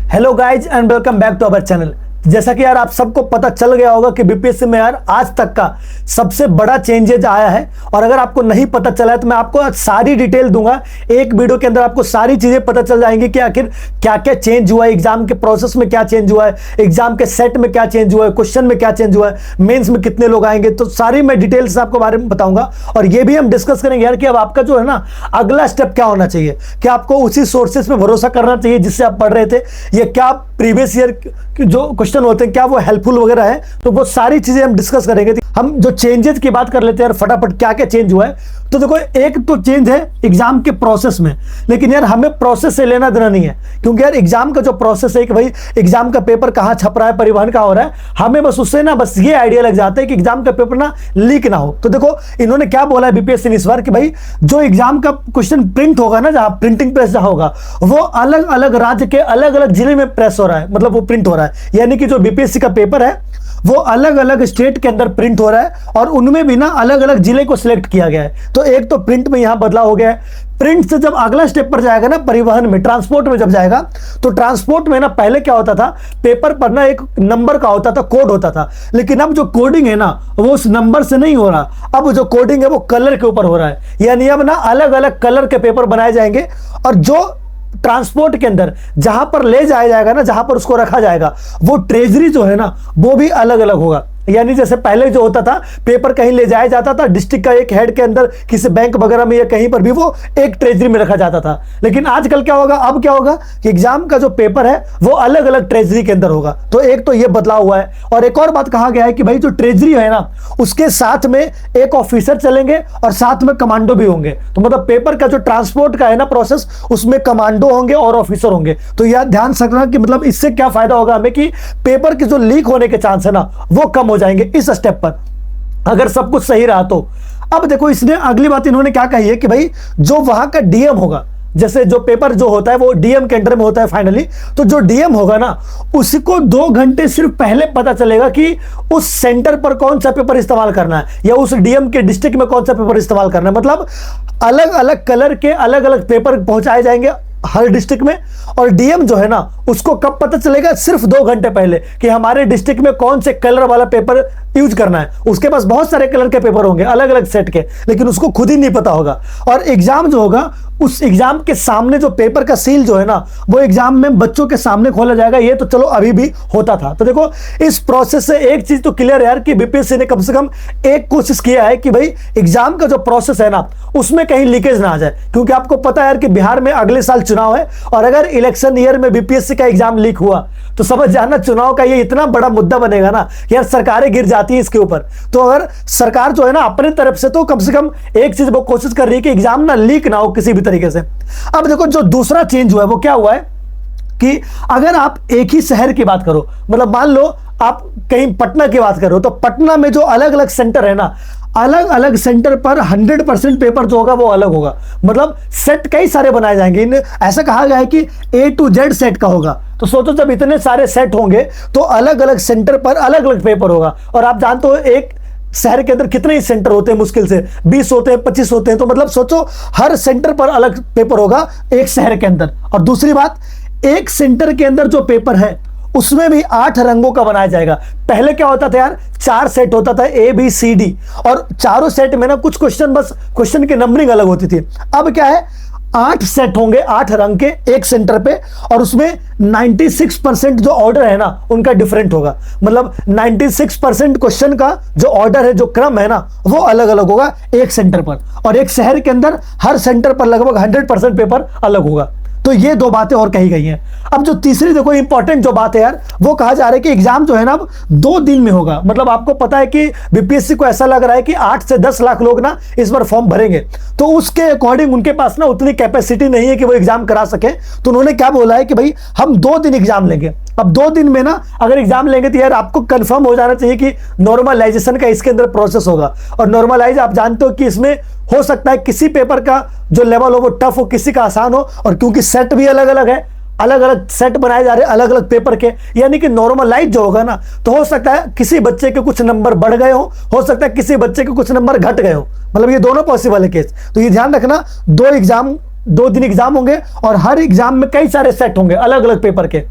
Hello guys and welcome back to our channel. जैसा कि यार आप सबको पता चल गया होगा कि बीपीएससी में यार आज तक का सबसे बड़ा चेंजेज आया है। और अगर आपको नहीं पता चला है तो मैं आपको आज सारी डिटेल दूंगा। एक वीडियो के अंदर आपको सारी चीजें पता चल जाएंगी कि आखिर क्या क्या चेंज हुआ है, एग्जाम के प्रोसेस में क्या चेंज हुआ है, एग्जाम के सेट में क्या चेंज हुआ है, क्वेश्चन में क्या चेंज हुआ है, मेंस में कितने लोग आएंगे, तो सारी मैं डिटेल्स आपको बारे में बताऊंगा। और ये भी हम डिस्कस करेंगे यार कि अब आपका जो है ना अगला स्टेप क्या होना चाहिए। क्या आपको उसी सोर्सेस पे भरोसा करना चाहिए जिससे आप पढ़ रहे थे, या क्या प्रीवियस ईयर जो क्वेश्चन होते हैं क्या वो हेल्पफुल वगैरह है, तो वो सारी चीजें हम डिस्कस करेंगे। हम जो चेंजेस की बात कर लेते हैं यार फटाफट, क्या क्या चेंज हुआ है। तो देखो, एक तो चेंज है एग्जाम के प्रोसेस में, लेकिन यार हमें प्रोसेस से लेना देना नहीं है, क्योंकि यार एग्जाम का जो प्रोसेस है कि भाई एग्जाम का पेपर कहां छप रहा है, परिवहन कहां हो रहा है, हमें बस उससे ना बस ये आइडिया लग जाता है कि एग्जाम का पेपर ना लीक ना हो। तो देखो इन्होंने क्या बोला है बीपीएससी ने इस बार कि भाई जो एग्जाम का क्वेश्चन प्रिंट होगा ना, जहां प्रिंटिंग प्रेस जहां होगा, वो अलग अलग राज्य के अलग अलग जिले में प्रेस हो रहा है, मतलब वो प्रिंट हो रहा है। यानी कि जो बीपीएससी का पेपर है वो अलग अलग स्टेट के अंदर प्रिंट हो रहा है और उनमें भी ना अलग अलग जिले को सिलेक्ट किया गया है। तो एक तो प्रिंट में यहां बदलाव हो गया है। प्रिंट से जब अगला स्टेप पर जाएगा ना, परिवहन में, ट्रांसपोर्ट में जब जाएगा, तो ट्रांसपोर्ट में ना पहले क्या होता था, पेपर पर ना एक नंबर का होता था, कोड होता था, लेकिन अब जो कोडिंग है ना वो उस नंबर से नहीं हो रहा। अब जो कोडिंग है वो कलर के ऊपर हो रहा है। यानी अब ना अलग अलग कलर के पेपर बनाए जाएंगे और जो ट्रांसपोर्ट के अंदर जहां पर ले जाया जाएगा ना, जहां पर उसको रखा जाएगा, वो ट्रेजरी जो है ना वो भी अलग अलग होगा। यानी जैसे पहले जो होता था पेपर कहीं ले जाया जाता था डिस्ट्रिक्ट का एक हेड के अंदर, किसी बैंक वगैरह में या कहीं पर भी वो एक ट्रेजरी में रखा जाता था। लेकिन आजकल क्या होगा, अब क्या होगा कि एग्जाम का जो पेपर है वो अलग अलग ट्रेजरी के अंदर होगा। तो एक तो ये बदलाव हुआ है। और एक और बात कहा गया है कि भाई जो ट्रेजरी है ना उसके साथ में एक ऑफिसर चलेंगे और साथ में कमांडो भी होंगे। तो मतलब पेपर का जो ट्रांसपोर्ट का है ना प्रोसेस, उसमें कमांडो होंगे और ऑफिसर होंगे। तो यह ध्यान रखना कि मतलब इससे क्या फायदा होगा हमें कि पेपर के जो लीक होने के चांस है ना वो कम हो जाएंगे इस स्टेप पर, अगर सब कुछ सही रहा तो। अब देखो इसने अगली बात इन्होंने क्या कही है कि भाई जो वहां का डीएम होगा, जैसे जो पेपर जो होता है वो डीएम के अंडर में होता है फाइनली, तो जो डीएम होगा ना उसको 2 घंटे सिर्फ पहले पता चलेगा कि उस सेंटर पर कौन सा पेपर इस्तेमाल करना है या उस डीएम के डिस्ट्रिक्ट में कौन सा पेपर इस्तेमाल करना है। मतलब अलग अलग कलर के अलग अलग पेपर पहुंचाए जाएंगे हर डिस्ट्रिक्ट में। और डीएम जो है ना उसको कब पता चलेगा, सिर्फ 2 घंटे पहले, कि हमारे डिस्ट्रिक्ट में कौन से कलर वाला पेपर यूज करना है। उसके पास बहुत सारे कलर के पेपर होंगे अलग अलग सेट के, लेकिन उसको खुद ही नहीं पता होगा। और एग्जाम जो होगा उस एग्जाम के सामने जो पेपर का सील जो है ना वो एग्जाम में बच्चों के सामने खोला जाएगा। ये तो चलो अभी भी होता था। तो देखो इस प्रोसेस से एक चीज तो क्लियर है यार कि बीपीएससी ने कम से कम एक कोशिश किया है कि भाई एग्जाम का जो प्रोसेस है ना उसमें कहीं लीकेज ना आ जाए। क्योंकि आपको पता है यार कि बिहार में अगले साल चुनाव है, और अगर इलेक्शन ईयर में बीपीएससी का एग्जाम लीक हुआ तो समझ जाना चुनाव का ये इतना बड़ा मुद्दा बनेगा ना यार, सरकारें गिर जाती है इसके ऊपर। तो अगर सरकार जो है ना अपने तरफ से तो कम से कम एक चीज वो कोशिश कर रही है कि एग्जाम ना लीक ना हो किसी भी तरीके से। अब देखो जो दूसरा चेंज हुआ है वो क्या हुआ है कि अगर आप एक ही शहर की बात करो, मतलब मान लो आप कहीं पटना की बात करो, तो पटना में जो अलग अलग सेंटर है ना, अलग अलग सेंटर पर 100% पेपर जो होगा वो अलग होगा। मतलब सेट कई सारे बनाए जाएंगे। ऐसा कहा गया है कि A to Z सेट का होगा। तो सोचो जब इतने सारे सेट होंगे तो अलग अलग सेंटर पर अलग अलग पेपर होगा। और आप जानते हो एक शहर के अंदर कितने ही सेंटर होते हैं, मुश्किल से 20 होते हैं, 25 होते हैं। तो मतलब सोचो हर सेंटर पर अलग पेपर होगा एक शहर के अंदर। और दूसरी बात, एक सेंटर के अंदर जो पेपर है उसमें भी 8 रंगों का बनाया जाएगा। पहले क्या होता था यार, 4 सेट होता था ABCD, और चारों सेट में ना कुछ क्वेश्चन, बस क्वेश्चन की नंबरिंग अलग होती थी। अब क्या है, 8 सेट होंगे 8 रंग के एक सेंटर पे, और उसमें 96% जो ऑर्डर है ना उनका डिफरेंट होगा। मतलब 96% क्वेश्चन का जो ऑर्डर है, जो क्रम है ना, वो अलग अलग होगा एक सेंटर पर। और एक शहर के अंदर हर सेंटर पर लगभग 100% पेपर अलग होगा। तो ये 2 बातें और कही गई हैं। अब जो तीसरी देखो इंपॉर्टेंट जो बात है यार, वो कहा जा रहा है कि एग्जाम जो है ना 2 दिन में होगा। मतलब आपको पता है कि बीपीएससी को ऐसा लग रहा है कि 8 से 10 लाख लोग ना इस बार फॉर्म भरेंगे, तो उसके अकॉर्डिंग उनके पास ना उतनी कैपेसिटी नहीं है कि वो एग्जाम करा सके। तो उन्होंने क्या बोला है कि भाई हम 2 दिन एग्जाम लेंगे। अब 2 दिन में ना अगर एग्जाम लेंगे तो यार आपको कंफर्म हो जाना चाहिए कि नॉर्मलाइजेशन का इसके अंदर प्रोसेस होगा। और नॉर्मलाइज आप जानते हो कि इसमें हो सकता है किसी पेपर का जो लेवल हो वो टफ हो, किसी का आसान हो। और क्योंकि सेट भी अलग अलग है, अलग अलग सेट बनाए जा रहे हैं अलग अलग पेपर के, यानी कि नॉर्मलाइज जो होगा ना, तो हो सकता है किसी बच्चे के कुछ नंबर बढ़ गए हो सकता है किसी बच्चे के कुछ नंबर घट गए हो। मतलब ये दोनों पॉसिबल है केस। तो ये ध्यान रखना, 2 दिन एग्जाम होंगे और हर एग्जाम में कई सारे सेट होंगे अलग अलग पेपर के।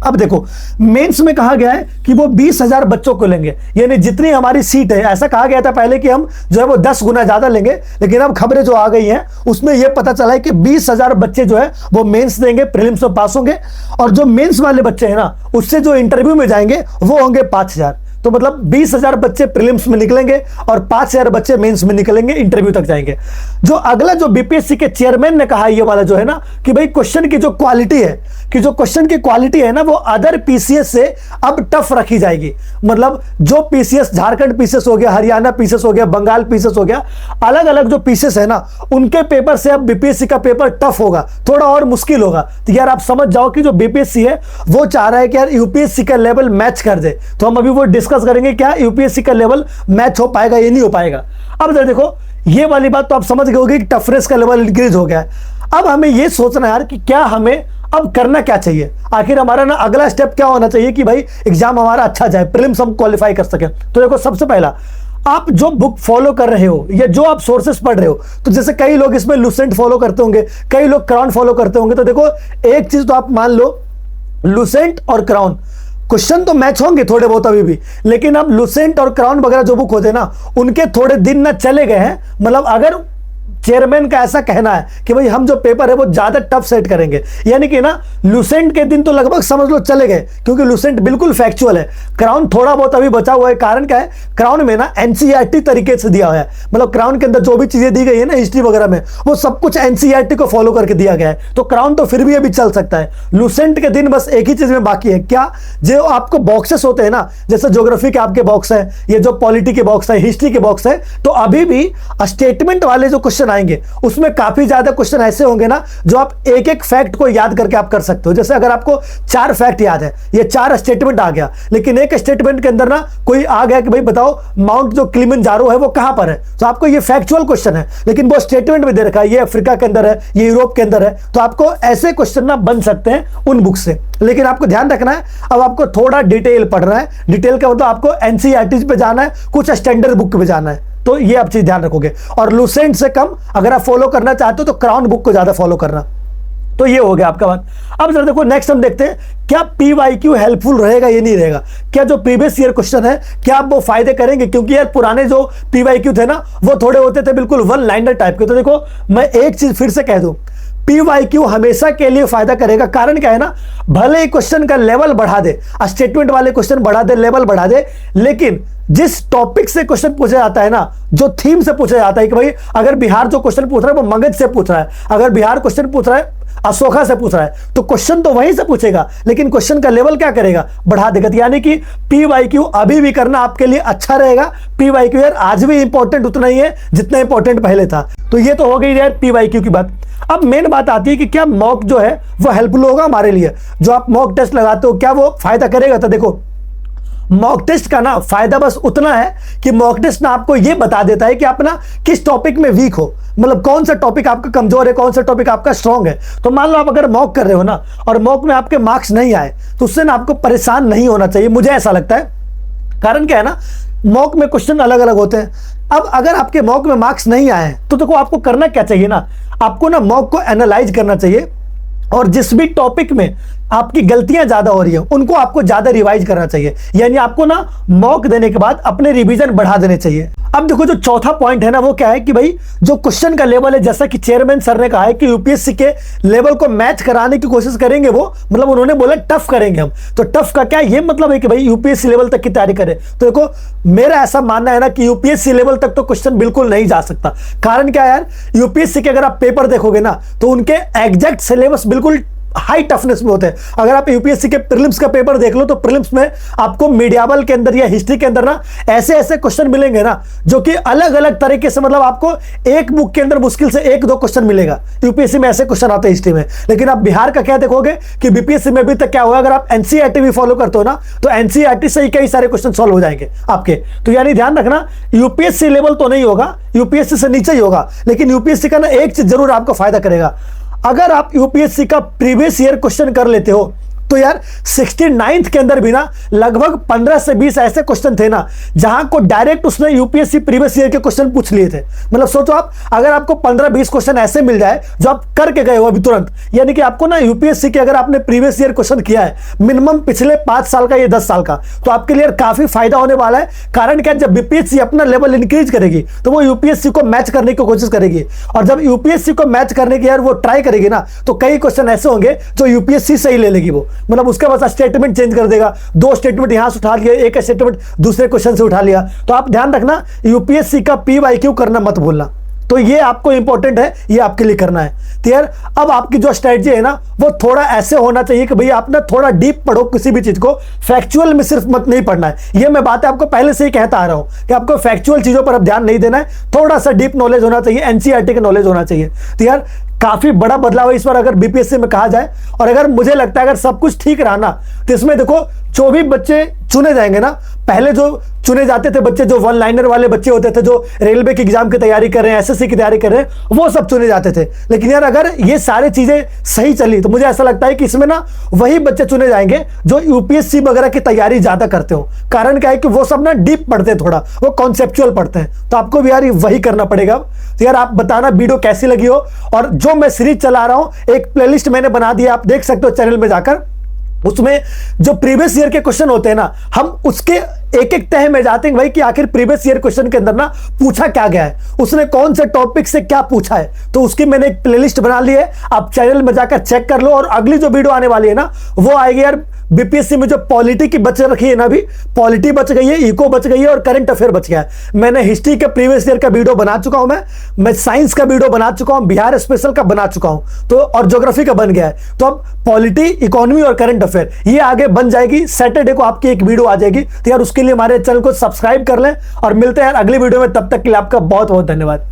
अब देखो मेंस में कहा गया है कि वो 20,000 बच्चों को लेंगे, यानी जितनी हमारी सीट है, ऐसा कहा गया था पहले कि हम जो है वो 10 गुना ज्यादा लेंगे, लेकिन अब खबरें जो आ गई हैं उसमें यह पता चला है कि 20,000 बच्चे जो है वो मेंस देंगे, प्रीलिम्स में पास होंगे, और जो मेंस वाले बच्चे हैं ना उससे जो इंटरव्यू में जाएंगे वो होंगे 5,000। तो मतलब 20,000 बच्चे प्रीलिम्स में निकलेंगे और 5,000 बच्चे मेंस में निकलेंगे, इंटरव्यू तक जाएंगे। जो अगला जो बीपीएससी के चेयरमैन ने कहा ये वाला जो है ना कि भाई क्वेश्चन की जो क्वालिटी है, कि जो क्वेश्चन की क्वालिटी है ना वो अदर पीसीएस से अब टफ रखी जाएगी। मतलब जो पीसीएस, झारखंड पीसीएस हो गया, हरियाणा पीसीएस हो गया, बंगाल पीसीएस हो गया, अलग अलग जो पीसीएस है ना उनके पेपर से अब बीपीएससी का पेपर टफ होगा, थोड़ा और मुश्किल होगा। तो यार आप समझ जाओ कि जो बीपीएससी है वो चाह रहा है कि यार यूपीएससी का लेवल मैच कर दे। तो हम अभी वो डिस्कस करेंगे क्या यूपीएससी का लेवल मैच हो पाएगा या नहीं हो पाएगा। अब देखो ये वाली बात तो आप समझ गए होंगे कि टफनेस का लेवल इंक्रीज हो गया है। अब हमें ये सोचना है यार कि क्या हमें अब करना क्या चाहिए, आखिर हमारा ना अगला स्टेप क्या होना चाहिए कि भाई एग्जाम हमारा अच्छा जाए, प्रीलिम्स हम क्वालिफाई कर सके। तो देखो सबसे पहला आप जो बुक फॉलो कर रहे हो या जो आप सोर्सेस पढ़ रहे हो, तो जैसे कई लोग इसमें लुसेंट फॉलो करते होंगे, कई लोग क्राउन फॉलो करते होंगे। तो देखो एक चीज तो आप मान लो, लुसेंट और क्राउन क्वेश्चन तो मैच होंगे थोड़े बहुत अभी भी, लेकिन अब लुसेंट और क्राउन वगैरह जो बुक होते हैं ना उनके थोड़े दिन ना चले गए हैं। मतलब अगर चेयरमैन का ऐसा कहना है कि भाई हम जो पेपर है वो ज्यादा टफ सेट करेंगे, यानी कि ना लुसेंट के दिन तो लगभग समझ लो चले गए, क्योंकि लुसेंट बिल्कुल फैक्चुअल है। क्राउन थोड़ा बहुत अभी बचा हुआ है। कारण क्या है, क्राउन में ना एनसीईआरटी तरीके से दिया हुआ है। मतलब क्राउन के अंदर जो भी चीजें दी गई है ना हिस्ट्री वगैरह में, वो सब कुछ एनसीईआरटी को फॉलो करके दिया गया है। तो क्राउन तो फिर भी अभी चल सकता है। लुसेंट के दिन बस एक ही चीज में बाकी है, क्या, जो आपको बॉक्सेस होते हैं ना, जैसे ज्योग्राफी के आपके बॉक्स है, ये जो पॉलिटी के बॉक्स है, हिस्ट्री के बॉक्स है, तो अभी भी स्टेटमेंट वाले जो क्वेश्चन आएंगे उसमें काफी ज्यादा क्वेश्चन ऐसे होंगे ना जो आप एक एक फैक्ट को याद करके आप कर सकते हो। जैसे अगर आपको 4 फैक्ट याद है, ये 4 स्टेटमेंट आ गया, लेकिन एक स्टेटमेंट के अंदर ना कोई आ गया कि भाई बताओ माउंट जो किलिमंजारो है वो कहां पर है, तो आपको ये फैक्चुअल क्वेश्चन है, लेकिन वो स्टेटमेंट में दे रखा है ये अफ्रीका के अंदर है, ये यूरोप के अंदर है। तो आपको ऐसे क्वेश्चन ना बन सकते हैं उन बुक से। लेकिन आपको ध्यान रखना है, अब आपको थोड़ा डिटेल पढ़ना है। डिटेल का मतलब आपको एनसीईआरटी पे जाना है, कुछ स्टैंडर्ड बुक पे जाना है, तो ये आप चीज ध्यान रखोगे। और लुसेंट से कम अगर आप फॉलो करना चाहते हो तो क्राउन बुक को ज्यादा फॉलो करना। तो ये हो गया आपका बात। अब जरा देखो नेक्स्ट हम देखते हैं क्या पीवाईक्यू हेल्पफुल रहेगा ये नहीं रहेगा, क्या जो प्रीवियस ईयर क्वेश्चन है क्या आप वो फायदे करेंगे, क्योंकि यार पुराने जो पीवाईक्यू थे ना वो थोड़े होते थे बिल्कुल वन लाइनर टाइप के। तो देखो मैं एक चीज फिर से कह दूं, पीवाईक्यू हमेशा के लिए फायदा करेगा। कारण क्या है ना, भले क्वेश्चन का लेवल बढ़ा दे, स्टेटमेंट वाले क्वेश्चन बढ़ा दे, लेवल बढ़ा दे, लेकिन जिस टॉपिक से क्वेश्चन पूछा जाता है ना, जो थीम से पूछा जाता है कि भाई अगर बिहार जो क्वेश्चन पूछ रहा है वो मगध से पूछ रहा है, अगर बिहार क्वेश्चन पूछ रहा है अशोका से पूछ रहा है, तो क्वेश्चन तो वहीं से पूछेगा, लेकिन क्वेश्चन का लेवल क्या करेगा, बढ़ा देगा। यानी कि पीवाईक्यू अभी भी करना आपके लिए अच्छा रहेगा। पीवाईक्यू यार आज भी इंपॉर्टेंट उतना ही है जितना इंपॉर्टेंट पहले था। तो ये तो हो गई यार पीवाईक्यू की बात। अब मेन बात आती है कि क्या मॉक जो है वो हेल्पफुल होगा हमारे लिए, जो आप मॉक टेस्ट लगाते हो क्या वो फायदा करेगा। तो देखो मॉक टेस्ट का ना फायदा बस उतना है कि मॉक टेस्ट ना आपको ये बता देता है कि आप ना किस टॉपिक में वीक हो, मतलब कौन सा टॉपिक आपका कमजोर है, कौन सा टॉपिक आपका स्ट्रांग है। तो मान लो आप अगर मॉक कर रहे हो ना और मॉक में आपके मार्क्स नहीं आए तो उससे ना आपको परेशान नहीं होना चाहिए, मुझे ऐसा लगता है। कारण क्या है ना, मॉक में क्वेश्चन अलग अलग होते हैं। अब अगर आपके मॉक में मार्क्स नहीं आए तो देखो आपको करना क्या चाहिए ना, आपको ना मॉक को एनालाइज करना चाहिए और जिस भी टॉपिक में आपकी गलतियां ज्यादा हो रही है उनको आपको ज्यादा रिवाइज करना चाहिए। यानी आपको ना मॉक देने के बाद अपने रिवीजन बढ़ा देने चाहिए। अब देखो जो चौथा पॉइंट है ना वो क्या है कि भाई जो क्वेश्चन का लेवल है, जैसा कि चेयरमैन सर ने कहा है कि यूपीएससी के लेवल को मैच कराने की कोशिश करेंगे वो, मतलब उन्होंने बोला टफ करेंगे हम। तो टफ का क्या ये मतलब है कि भाई यूपीएससी लेवल तक की तैयारी करें। तो देखो मेरा ऐसा मानना है ना कि यूपीएससी लेवल तक तो क्वेश्चन बिल्कुल नहीं जा सकता। कारण क्या है यार, यूपीएससी के अगर आप पेपर देखोगे ना तो उनके एग्जैक्ट सिलेबस बिल्कुल हाई टफनेस में होते हैं। अगर आप यूपीएससी के प्रीलिम्स का पेपर देख लो तो प्रीलिम्स में आपको मीडियाबल के अंदर या हिस्ट्री के अंदर ना ऐसे ऐसे क्वेश्चन मिलेंगे ना जो कि अलग अलग तरीके से, मतलब आपको एक बुक के अंदर मुश्किल से 1-2 क्वेश्चन मिलेगा। यूपीएससी में ऐसे क्वेश्चन आते हैं हिस्ट्री में। लेकिन आप बिहार का क्या देखोगे कि बीपीएससी में अभी तक क्या होगा, अगर आप एनसीईआरटी भी फॉलो करते हो ना तो एनसीईआरटी से ही कई सारे क्वेश्चन सॉल्व हो जाएंगे आपके। तो यानी ध्यान रखना यूपीएससी लेवल तो नहीं होगा, यूपीएससी से नीचे ही होगा, लेकिन यूपीएससी का ना एक चीज जरूर आपको फायदा करेगा। अगर आप यूपीएससी का प्रीवियस ईयर क्वेश्चन कर लेते हो तो यार 69th के अंदर भी ना लगभग 15 से 20 ऐसे क्वेश्चन थे ना जहां को डायरेक्ट उसने यूपीएससी प्रीवियस ईयर के क्वेश्चन पूछ लिए थे। मतलब सोचो आप, अगर आपको 15-20 क्वेश्चन ऐसे मिल जाए जो आप करके गए हो अभी तुरंत, यानी कि आपको ना यूपीएससी के अगर आपने प्रीवियस ईयर क्वेश्चन किया है मिनिमम पिछले 5 साल का या 10 साल का, तो आपके लिए काफी फायदा होने वाला है। कारण क्या, जब बीपीएससी अपना लेवल इंक्रीज करेगी तो वो यूपीएससी को मैच करने की कोशिश करेगी, और जब यूपीएससी को मैच करने की यार वो ट्राई करेगी ना, तो कई क्वेश्चन ऐसे होंगे जो यूपीएससी से ही ले लेगी वो। मतलब उसके बाद स्टेटमेंट चेंज कर देगा, 2 स्टेटमेंट यहां से उठा लिया, एक स्टेटमेंट दूसरे क्वेश्चन से उठा लिया। तो आप ध्यान रखना, यूपीएससी का पीवाईक्यू करना मत भूलना। तो ये आपको इंपॉर्टेंट है, ये आपके लिए करना है। तो यार अब आपकी जो स्ट्रेटजी है ना वो थोड़ा ऐसे होना चाहिए कि भैया आप ना थोड़ा डीप पढ़ो किसी भी चीज को, फैक्चुअल में सिर्फ मत नहीं पढ़ना है। ये मैं बात आपको पहले से ही कहता आ रहा हूं कि आपको फैक्चुअल चीजों पर अब ध्यान नहीं देना है, थोड़ा सा डीप नॉलेज होना चाहिए, एनसीईआरटी का नॉलेज होना चाहिए। तो यार काफी बड़ा बदलाव है इस बार अगर बीपीएससी में कहा जाए, और अगर मुझे लगता है अगर सब कुछ ठीक रहा ना तो इसमें देखो 24 बच्चे चुने जाएंगे ना। पहले जो चुने जाते थे बच्चे, जो वन लाइनर वाले बच्चे होते थे, जो रेलवे की एग्जाम की तैयारी कर रहे हैं, एसएससी की तैयारी कर रहे हैं, वो सब चुने जाते थे। लेकिन यार अगर ये सारी चीजें सही चली तो मुझे ऐसा लगता है कि इसमें ना वही बच्चे चुने जाएंगे जो यूपीएससी वगैरह की तैयारी ज्यादा करते हो। कारण क्या है कि वो सब ना डीप पढ़ते हैं, थोड़ा वो कॉन्सेप्चुअल पढ़ते हैं। तो आपको भी यार वही करना पड़ेगा। तो यार आप बताना वीडियो कैसी लगी हो, और जो मैं सीरीज चला रहा हूं एक प्लेलिस्ट मैंने बना दी है, आप देख सकते हो चैनल में जाकर। उसमें जो प्रीवियस ईयर के क्वेश्चन होते हैं ना, हम उसके एक एक तह में जाते हैं भाई कि आखिर प्रीवियस ईयर क्वेश्चन के अंदर ना पूछा क्या गया है, उसने कौन से टॉपिक से क्या पूछा है। तो उसकी मैंने एक प्लेलिस्ट बना ली है, आप चैनल में जाकर चेक कर लो। और अगली जो वीडियो आने वाली है ना वो आएगी यार बीपीएससी में जो पॉलिटी की बच रखी है ना, अभी पॉलिटी बच गई है, इको बच गई है और करंट अफेयर बच गया है। मैंने हिस्ट्री के प्रीवियस ईयर का वीडियो बना चुका हूं, मैं साइंस का वीडियो बना चुका हूं, बिहार स्पेशल का बना चुका हूं, तो और ज्योग्राफी का बन गया है। तो अब पॉलिटी, इकोनॉमी और करंट अफेयर ये आगे बन जाएगी। सैटरडे को आपकी एक वीडियो आ जाएगी। तो यार उसके लिए हमारे चैनल को सब्सक्राइब कर लें, और मिलते हैं यार अगली वीडियो में। तब तक के लिए आपका बहुत बहुत धन्यवाद।